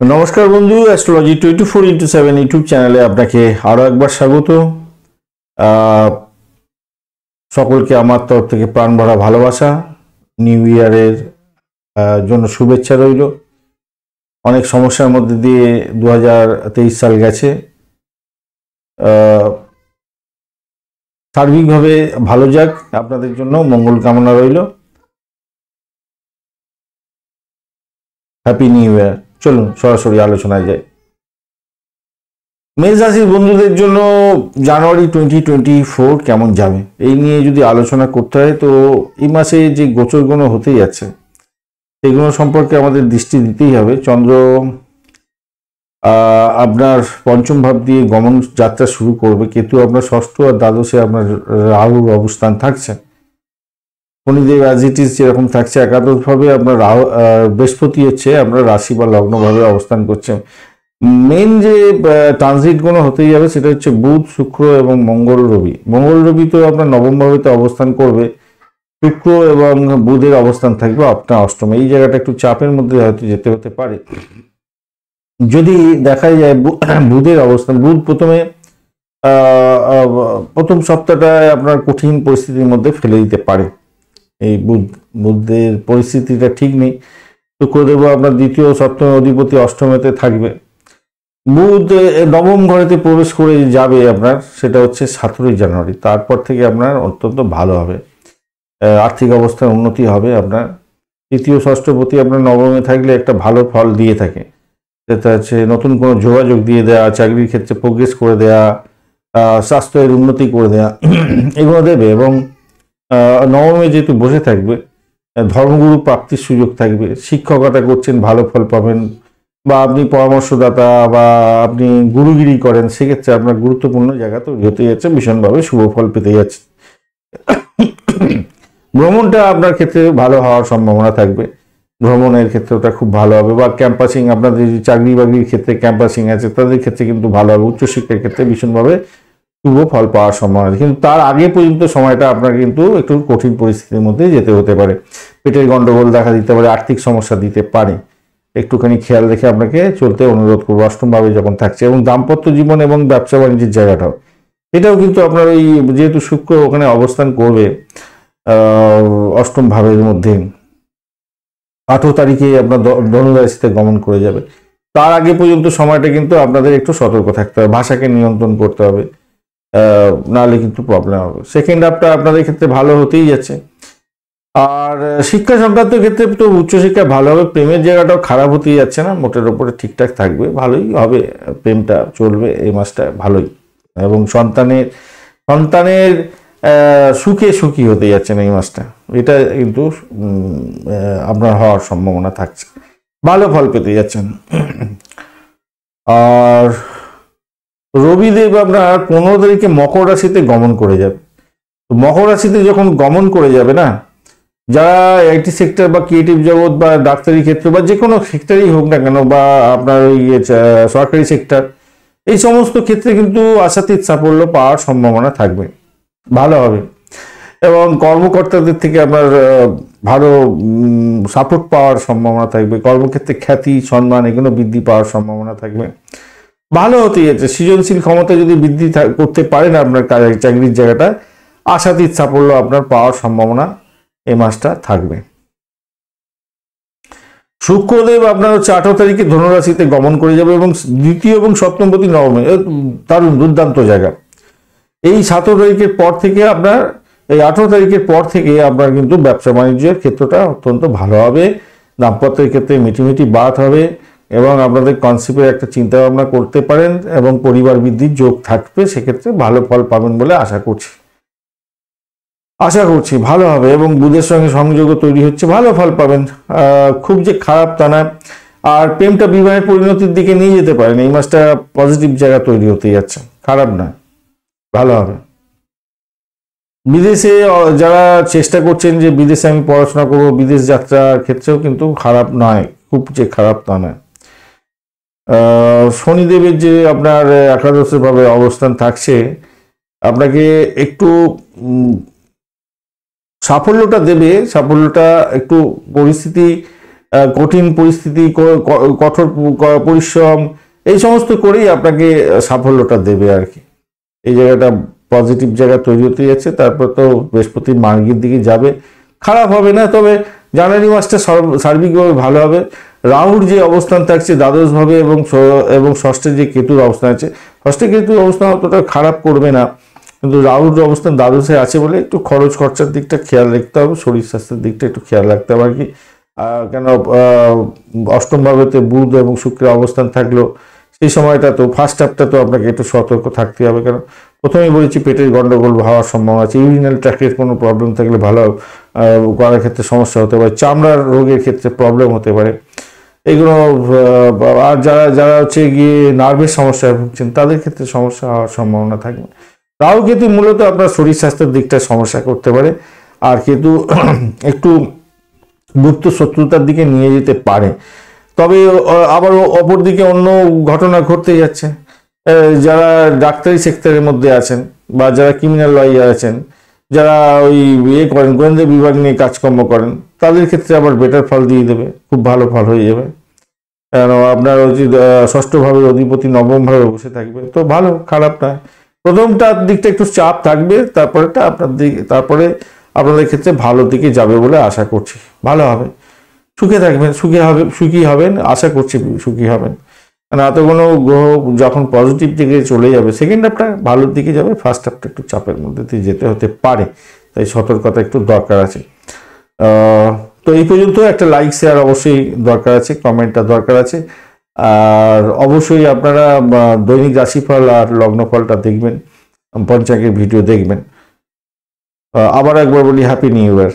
नमस्कार बंधु astrology 24x7 YouTube चैनले आपनाके आरो एकबार स्वागत। सकलके आमार तरफ थेके प्राण भरा भालोबासा, निउ इयारेर जोन्नो शुभेच्छा रइल। अनेक समस्यार मध्य दिए 2023 साल गेছে, सार्बिकभावे भालो जाक, आपनादेर जोन्नो मंगल कामना रइल। हैप्पी निउ ইয়ার। चलুন সরাসরি আলোচনায় যাই। মেষ রাশির বন্ধুদের জন্য জানুয়ারি 2024 কেমন যাবে এই নিয়ে যদি আলোচনা করতে হয় তো এই মাসে যে গোচরগুলো হতে যাচ্ছে সেগুলো সম্পর্কে আমাদের দৃষ্টি দিতেই হবে। চন্দ্র আপনার পঞ্চম ভাব দিয়ে গমন যাত্রা শুরু করবে, কেতু আপনার ষষ্ঠ আর দ্বাদশে আপনার রাহুর অবস্থান থাকছে। শনিদেব অ্যাজ ইট ইজ যেরকম থাকছে, একাদশভাবে আপনার বৃহস্পতি হচ্ছে আপনার রাশি বা লগ্নভাবে অবস্থান করছে। মেন যে ট্রানজিটগুলো হতেই যাবে সেটা হচ্ছে বুধ, শুক্র এবং মঙ্গল রবি। মঙ্গল রবি তো আপনার নবম ভাবেতে অবস্থান করবে, শুক্র এবং বুধের অবস্থান থাকবে আপনার অষ্টমে। এই জায়গাটা একটু চাপের মধ্যে হয়তো যেতে হতে পারে। যদি দেখা যায় বুধের অবস্থান, বুধ প্রথম সপ্তাহটায় আপনার কঠিন পরিস্থিতির মধ্যে ফেলে দিতে পারে। এই বুধের পরিস্থিতিটা ঠিক নেই। শুক্রদেব আপনার দ্বিতীয় সপ্তম অধিপতি অষ্টমেতে থাকবে। বুধ নবম ঘরেতে প্রবেশ করে যাবে আপনার, সেটা হচ্ছে 17 জানুয়ারি। তারপর থেকে আপনার অত্যন্ত ভালো হবে, আর্থিক অবস্থার উন্নতি হবে। আপনার তৃতীয় ষষ্ঠপতি আপনার নবমে থাকলে একটা ভালো ফল দিয়ে থাকে, সেটা হচ্ছে নতুন কোনো যোগাযোগ দিয়ে দেওয়া, চাকরির ক্ষেত্রে প্রোগ্রেস করে দেওয়া, স্বাস্থ্যের উন্নতি করে দেওয়া, এগুলো দেবে। এবং নবমে যেহেতু বসে থাকবে, ধর্মগুরু প্রাপ্তির সুযোগ থাকবে। শিক্ষকতা করছেন, ভালো ফল পাবেন, বা আপনি পরামর্শদাতা বা আপনি গুরুগিরি করেন, সেক্ষেত্রে আপনার গুরুত্বপূর্ণ জায়গা তৈরি হতে যাচ্ছে, ভীষণভাবে শুভ ফল পেতে যাচ্ছে। ভ্রমণটা আপনার ক্ষেত্রে ভালো হওয়ার সম্ভাবনা থাকবে, ভ্রমণের ক্ষেত্রে ওটা খুব ভালো হবে। বা ক্যাম্পাসিং, আপনাদের যে চাকরি বাকরির ক্ষেত্রে ক্যাম্পাসিং আছে তাদের ক্ষেত্রে কিন্তু ভালো হবে। উচ্চশিক্ষার ক্ষেত্রে ভীষণভাবে শুভ ফল পাওয়ার সম্ভাবনা আছে। কিন্তু তার আগে পর্যন্ত সময়টা আপনার কিন্তু একটু কঠিন পরিস্থিতির মধ্যে যেতে হতে পারে। পেটের গন্ডগোল দেখা দিতে পারে, আর্থিক সমস্যা দিতে পারে, একটুখানি খেয়াল রেখে আপনাকে চলতে অনুরোধ করবো অষ্টমভাবে যখন থাকছে। এবং দাম্পত্য জীবন এবং ব্যবসা বাণিজ্যের জায়গাটাও, এটাও কিন্তু আপনার ওই যেহেতু শুক্র ওখানে অবস্থান করবে অষ্টম ভাবের মধ্যে, 18 তারিখে আপনার ধনু রাশিতে গমন করে যাবে। তার আগে পর্যন্ত সময়টা কিন্তু আপনাদের একটু সতর্ক থাকতে হবে, ভাষাকে নিয়ন্ত্রণ করতে হবে, নাহলে কিন্তু প্রবলেম হবে। সেকেন্ড হাফটা আপনাদের ক্ষেত্রে ভালো হতেই যাচ্ছে। আর শিক্ষা সংক্রান্ত ক্ষেত্রে তো উচ্চশিক্ষা ভালো হবে। প্রেমের জায়গাটাও খারাপ হতেই যাচ্ছে না, মোটের ওপরে ঠিকঠাক থাকবে, ভালোই হবে, প্রেমটা চলবে এই মাসটা ভালোই। এবং সন্তানের সুখে সুখী হতে যাচ্ছেন এই মাসটা, এটা কিন্তু আপনার হওয়ার সম্ভাবনা থাকছে, ভালো ফল পেতে যাচ্ছেন। আর রবিদেব আপনার 15 তারিখে মকর রাশিতে গমন করে যাবে। তো মকর রাশিতে যখন গমন করে যাবে না, যারা আইটি সেক্টর বা ক্রিয়েটিভ জগৎ বা ডাক্তারি ক্ষেত্র বা যে কোনো সেক্টরই হোক না কেন, বা আপনার ওই সরকারি সেক্টর, এই সমস্ত ক্ষেত্রে কিন্তু আশাতীত সাফল্য পাওয়ার সম্ভাবনা থাকবে, ভালো হবে। এবং কর্মকর্তাদের থেকে আপনার ভালো সাপোর্ট পাওয়ার সম্ভাবনা থাকবে। কর্মক্ষেত্রে খ্যাতি সম্মান এগুলো বৃদ্ধি পাওয়ার সম্ভাবনা থাকবে, ভালো হতে যাচ্ছে। সৃজনশীল ক্ষমতা যদি বৃদ্ধি করতে পারেন আপনার চাকরির জায়গাটা, আশাতীত সাফল্য আপনার পাওয়ার সম্ভাবনা এই মাসটা থাকবে। শুক্রদেব আপনার হচ্ছে 18 তারিখে ধনুরাশিতে গমন করে যাবে এবং দ্বিতীয় এবং সপ্তমপতি নবমে, দারুণ দুর্দান্ত জায়গা। এই 17 তারিখের পর থেকে আপনার, এই 18 তারিখের পর থেকে আপনার কিন্তু ব্যবসা বাণিজ্যের ক্ষেত্রটা অত্যন্ত ভালো হবে। দাম্পত্যের ক্ষেত্রে মিটিমিটি বাত হবে এবং আপনাদের কনসেপ্টের একটা চিন্তা ভাবনা করতে পারেন এবং পরিবার বৃদ্ধির যোগ থাকবে, সেক্ষেত্রে ভালো ফল পাবেন বলে আশা করছি ভালো হবে। এবং বুধের সঙ্গে সংযোগও তৈরি হচ্ছে, ভালো ফল পাবেন, খুব যে খারাপ তা না। আর প্রেমটা বিবাহের পরিণতির দিকে নিয়ে যেতে পারেন, এই মাসটা পজিটিভ জায়গা তৈরি হতে যাচ্ছে, খারাপ না, ভালো হবে। বিদেশে যারা চেষ্টা করছেন যে বিদেশে আমি পড়াশোনা করবো, বিদেশ যাত্রার ক্ষেত্রেও কিন্তু খারাপ নয়, খুব যে খারাপ তা নয়। শনিদেবের যে আপনার একাদশভাবে অবস্থান থাকছে, আপনাকে একটু সাফল্যটা দেবে, সাফল্যটা একটু পরিস্থিতি কঠিন পরিস্থিতি, কঠোর পরিশ্রম এই সমস্ত করেই আপনাকে সাফল্যটা দেবে আর কি। এই জায়গাটা পজিটিভ জায়গা তৈরি হতে যাচ্ছে। তারপর তো বৃহস্পতি মার্গের দিকে যাবে, খারাপ হবে না, তবে জানুয়ারি মাসটা সার্বিকভাবে ভালো হবে। রাহুর যে অবস্থান থাকছে দ্বাদশভাবে এবং ষষ্ঠে যে কেতুর অবস্থান আছে, ষষ্ঠে কেতুর অবস্থান অতটা খারাপ করবে না, কিন্তু রাহুর অবস্থান দ্বাদশে আছে বলে একটু খরচ খরচার দিকটা খেয়াল রাখতে হবে, শরীর স্বাস্থ্যের দিকটা একটু খেয়াল রাখতে হবে আর কি। কেন অষ্টম ভাবেতে বুধ এবং শুক্রের অবস্থান থাকলো, সেই সময়টা তো ফার্স্ট হাফটা তো আপনাকে একটু সতর্ক থাকতে হবে। কারণ প্রথমেই বলেছি পেটের গন্ডগোল হওয়ার সম্ভাবনা আছে, ইউরিনাল ট্র্যাক্টের কোনো প্রবলেম থাকলে ভালো করার ক্ষেত্রে সমস্যা হতে পারে, চামড়ার রোগের ক্ষেত্রে প্রবলেম হতে পারে এগুলো। আর যারা হচ্ছে গিয়ে নার্ভের সমস্যায় ভুগছেন তাদের ক্ষেত্রে সমস্যা হওয়ার সম্ভাবনা থাকবে। রাহু কেতু মূলত আপনার শরীর স্বাস্থ্যের দিকটা সমস্যা করতে পারে, আর কেতু একটু গুপ্ত শত্রুতার দিকে নিয়ে যেতে পারে। তবে আবার অপর দিকে অন্য ঘটনা ঘটতে যাচ্ছে। যারা ডাক্তারি সেক্টরের মধ্যে আছেন বা যারা ক্রিমিনাল লয়ার আছেন, যারা ওই করেন গোয়েন্দা বিভাগ নিয়ে কাজকর্ম করেন, তাদের ক্ষেত্রে আবার বেটার ফল দিয়ে দেবে, খুব ভালো ফল হয়ে যাবে। কারণ আপনার হচ্ছে ষষ্ঠ ভাবের অধিপতি নবম ভাবে বসে থাকবে, তো ভালো, খারাপ না। প্রথমটার দিকটা একটু চাপ থাকবে, তারপরে আপনাদের ক্ষেত্রে ভালো দিকে যাবে বলে আশা করছি। ভালো হবে, সুখে থাকবেন, সুখী হবেন, আশা করছি সুখী হবেন। কারণ এত কোনো গ্রহ যখন পজিটিভ দিকে চলে যাবে, সেকেন্ড হাফটা ভালোর দিকে যাবে, ফার্স্ট হাফটা একটু চাপের মধ্যে দিয়ে যেতে হতে পারে, তাই সতর্কতা একটু দরকার আছে। তো এই পর্যন্ত একটা লাইক শেয়ার অবশ্যই দরকার আছে, কমেন্টটা দরকার আছে। আর অবশ্যই আপনারা দৈনিক রাশিফল আর লগ্নফলটা দেখবেন, পঞ্চাঙ্গের ভিডিও দেখবেন। আবার একবার বলি হ্যাপি নিউ ইয়ার।